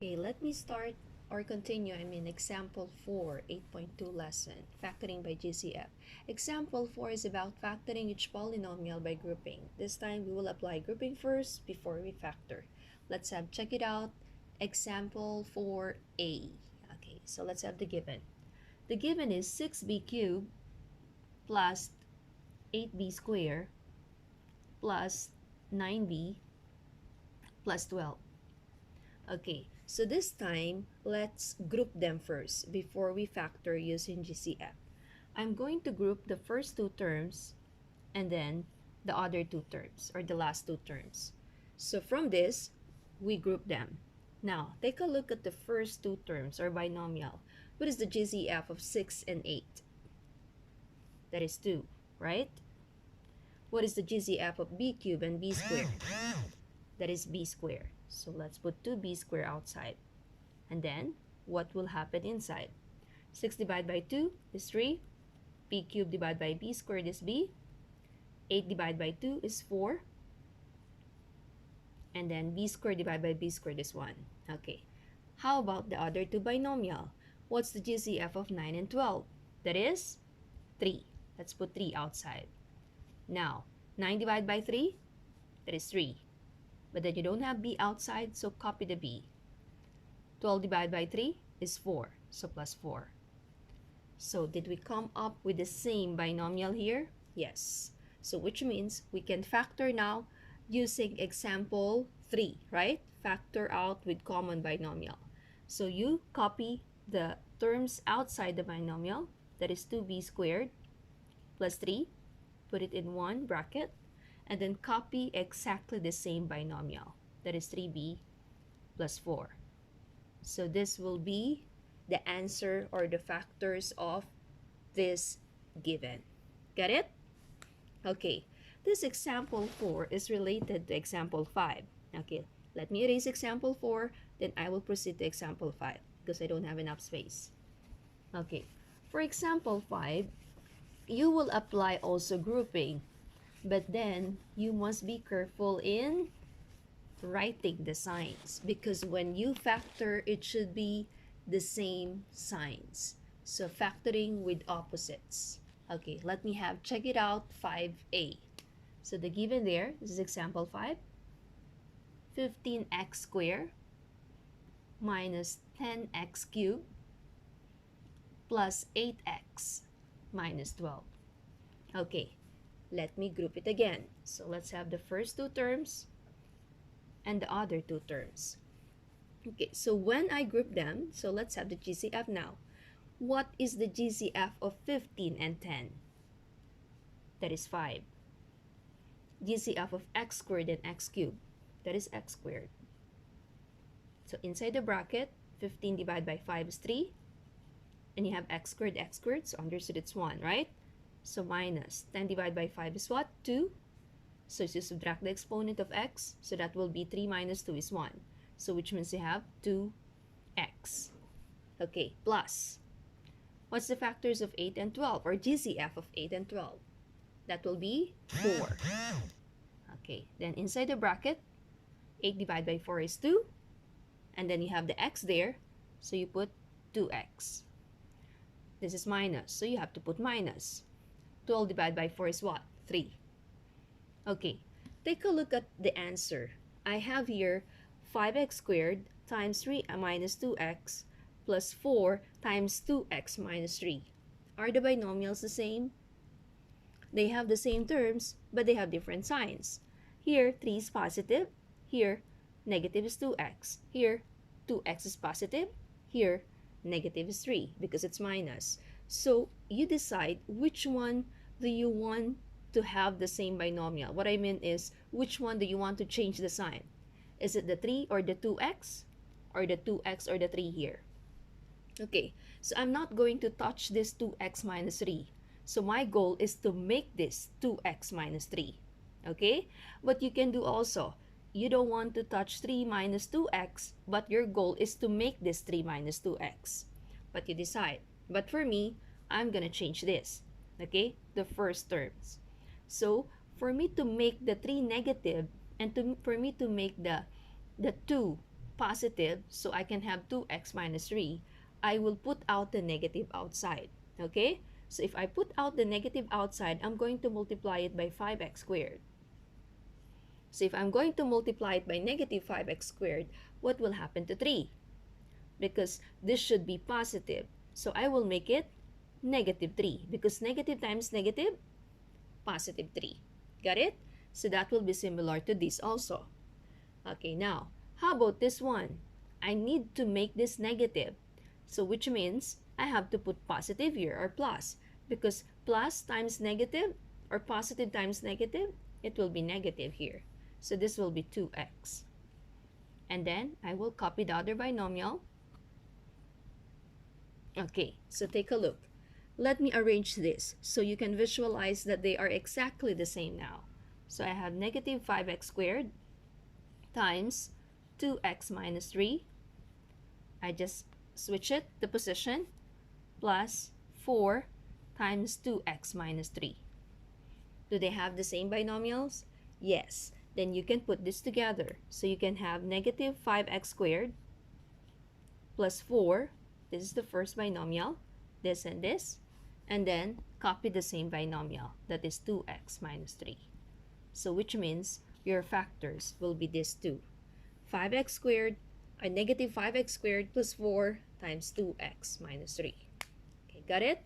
Okay, let me start or continue, example 4, 8.2 lesson, factoring by GCF. Example 4 is about factoring each polynomial by grouping. This time we will apply grouping first before we factor. Let's check it out. Example 4a. Okay, so let's have the given. The given is 6b cubed plus 8b squared plus 9b plus 12. Okay, so this time, let's group them first before we factor using GCF. I'm going to group the first two terms and then the other two terms, or the last two terms. So from this, we group them. Now, take a look at the first two terms, or binomial. What is the GCF of 6 and 8? That is 2, right? What is the GCF of b cubed and b squared? That is b squared. So let's put 2b squared outside. And then, what will happen inside? 6 divided by 2 is 3. B cubed divided by b squared is b. 8 divided by 2 is 4. And then b squared divided by b squared is 1. Okay. How about the other two binomial? What's the GCF of 9 and 12? That is 3. Let's put 3 outside. Now, 9 divided by 3, that is 3. But then you don't have b outside, so copy the b. 12 divided by 3 is 4, so plus 4. So did we come up with the same binomial here? Yes. So which means we can factor now using example 3, right? Factor out with common binomial. So you copy the terms outside the binomial, that is 2b squared plus 3, put it in one bracket, and then copy exactly the same binomial, that is 3b plus 4. So this will be the answer or the factors of this given. Got it? Okay, this example 4 is related to example 5. Okay, let me erase example 4, then I will proceed to example 5 because I don't have enough space. Okay, for example 5, you will apply also grouping, but then you must be careful in writing the signs because when you factor, it should be the same signs. So factoring with opposites. Okay, let me check it out, 5a. So the given there, this is example 5, 15x squared minus 10x cubed plus 8x minus 12. Okay, let me group it again. So let's have the first two terms and the other two terms. Okay, so when I group them, so let's have the GCF now. What is the GCF of 15 and 10? That is 5. GCF of x squared and x cubed, that is x squared. So inside the bracket, 15 divided by 5 is 3. And you have x squared, so understood it's 1, right? So minus 10 divided by 5 is what? 2. So you subtract the exponent of x, so that will be 3 minus 2 is 1. So which means you have 2x. Okay, plus. What's the factors of 8 and 12, or GCF of 8 and 12? That will be 4. Okay, then inside the bracket, 8 divided by 4 is 2. And then you have the x there, so you put 2x. This is minus, so you have to put minus. 12 divided by 4 is what? 3. Okay, take a look at the answer. I have here 5x squared times 3 minus 2x plus 4 times 2x minus 3. Are the binomials the same? They have the same terms, but they have different signs. Here, 3 is positive. Here, negative is 2x. Here, 2x is positive. Here, negative is 3 because it's minus. So you decide which one do you want to have the same binomial. What I mean is, which one do you want to change the sign? Is it the 3 or the 2x? Or the 2x or the 3 here? Okay, so I'm not going to touch this 2x minus 3. So my goal is to make this 2x minus 3. Okay? But you can do also, you don't want to touch 3 minus 2x, but your goal is to make this 3 minus 2x. But you decide. But for me, I'm gonna change this. Okay? The first terms. So, for me to make the 3 negative, and for me to make the 2 positive, so I can have 2x minus 3, I will put out the negative outside. Okay? So if I put out the negative outside, I'm going to multiply it by 5x squared. So if I'm going to multiply it by negative 5x squared, what will happen to 3? Because this should be positive. So I will make it negative 3. Because negative times negative, positive 3. Got it? So that will be similar to this also. Okay, now, how about this one? I need to make this negative. So which means I have to put positive here or plus. Because plus times negative or positive times negative, it will be negative here. So this will be 2x. And then I will copy the other binomial. Okay, so take a look. Let me arrange this so you can visualize that they are exactly the same now. So I have negative 5x squared times 2x minus 3. I just switch it, the position, plus 4 times 2x minus 3. Do they have the same binomials? Yes. Then you can put this together. So you can have negative 5x squared plus 4. This is the first binomial, this and this. And then copy the same binomial, that is 2x minus 3. So which means your factors will be this two. 5x squared, or negative 5x squared plus 4 times 2x minus 3. Okay, got it?